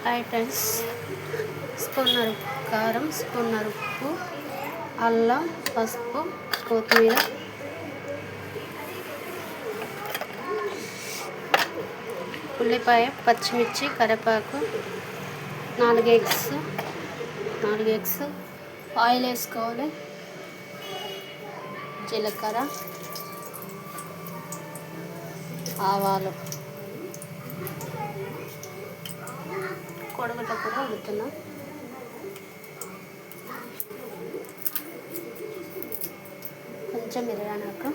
Hi friends, స్పూన్నర కారం, స్పూన్నర ఉప్పు, అల్లం, పసుపు, కొత్తిమీర, ఉల్లిపాయ, పచ్చిమిర్చి, కరివేపాకు, 4 ఎగ్స్, ఆయిల్ వేసుకోవాలి, జీలకర్ర, ఆవాలు, కొడగట కూడా ఉడుతున్నా, కొంచెం మిరగాకు,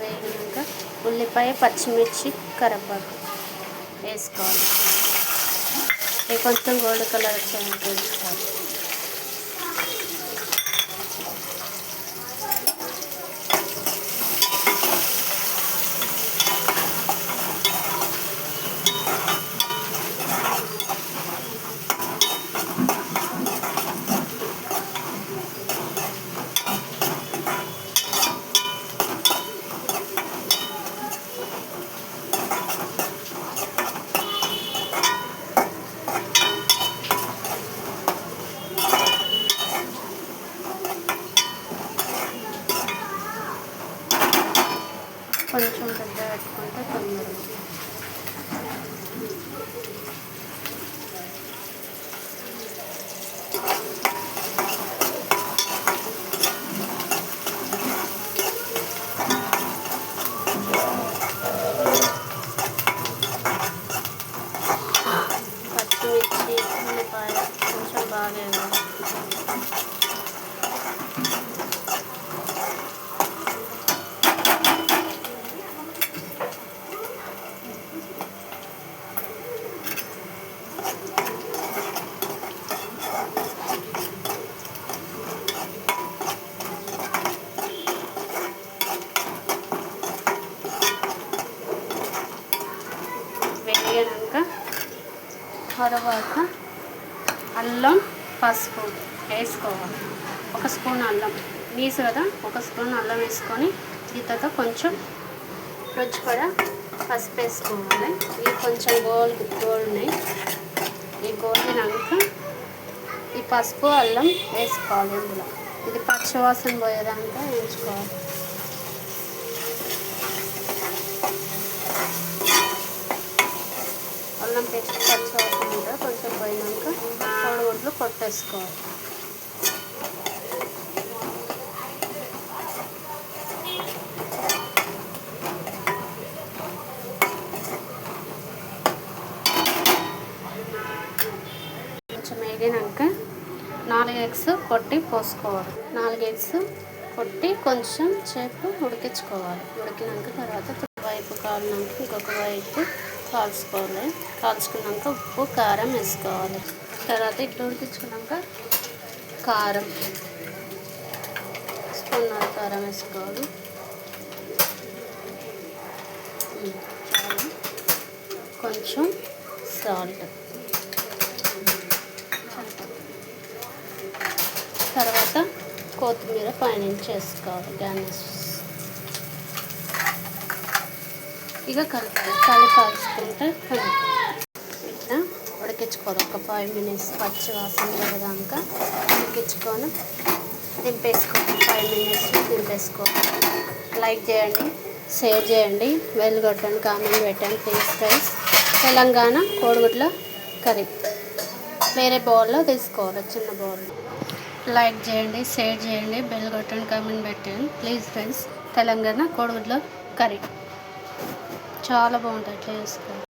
వేగినాక ఉల్లిపాయ, పచ్చిమిర్చి, కరివేపాకు వేసుకోవాలి. ఇది కొంచెం గోల్డ్ కలర్ వచ్చేంత వేసుకోవాలి. కొంచెం పెద్ద పెట్టుకుంటే తొందరగా పచ్చిమిర్చి, ఉల్లిపాయ కొంచెం బాగా వేగినాక తర్వాత అల్లం, పసుపు వేసుకోవాలి. 1 స్పూన్ అల్లం నీసు కదా, 1 స్పూన్ అల్లం వేసుకొని దీంతో కొంచెం రుచి కూడా పసుపు వేసుకోవాలి. ఇవి కొంచెం గోల్డ్ని ఈ గోల్డినాక ఈ పసుపు, అల్లం వేసుకోవాలి. ఇందులో ఇది పచ్చివాసన పోయేదాకా వేయించుకోవాలి. అల్లం పేస్ట్ పచ్చివాసన ఉంటుంది, కొంచెం పోయినాక కోడిగుడ్లు కొట్టేసుకోవాలి. కొంచెం వేగినాక 4 ఎగ్స్ కొట్టి పోసుకోవాలి. 4 ఎగ్స్ కొట్టి కొంచెం సేపు ఉడికించుకోవాలి. ఉడికినాక తర్వాత వైపు కాలినాక ఇంకొక వైపు కాల్చుకోవాలి. కాల్చుకున్నాక ఉప్పు, కారం వేసుకోవాలి. తర్వాత ఇట్లా ఉడికించుకున్నాక కారం, స్పూన్నర కారం వేసుకోవాలి. కొంచెం సాల్ట్, తర్వాత కొత్తిమీర పైనుంచి వేసుకోవాలి. గార్నిష్ ఇక కాల్చుకుంటే ఇట్లా ఉడికించుకోవాలి. ఒక 5 మినిట్స్ పచ్చి వాసన పోయేదాకా ఉడికించుకొని దింపేసుకోవాలి. 5 మినిట్స్లో దింపేసుకోవాలి. లైక్ చేయండి, షేర్ చేయండి, బెల్ కొట్టండి, కామెంట్ పెట్టండి. ప్లీజ్ ఫ్రెండ్స్, తెలంగాణ కోడిగుడ్ల కర్రీ వేరే బౌల్లో తీసుకోవాలి, చిన్న బౌల్లో. లైక్ చేయండి, షేర్ చేయండి, బెల్ కొట్టండి, కామెంట్ పెట్టండి. ప్లీజ్ ఫ్రెండ్స్, తెలంగాణ కోడిగుడ్ల కర్రీ చాలా బాగుంటుంది, ఇట్లా చేసుకోవాలి.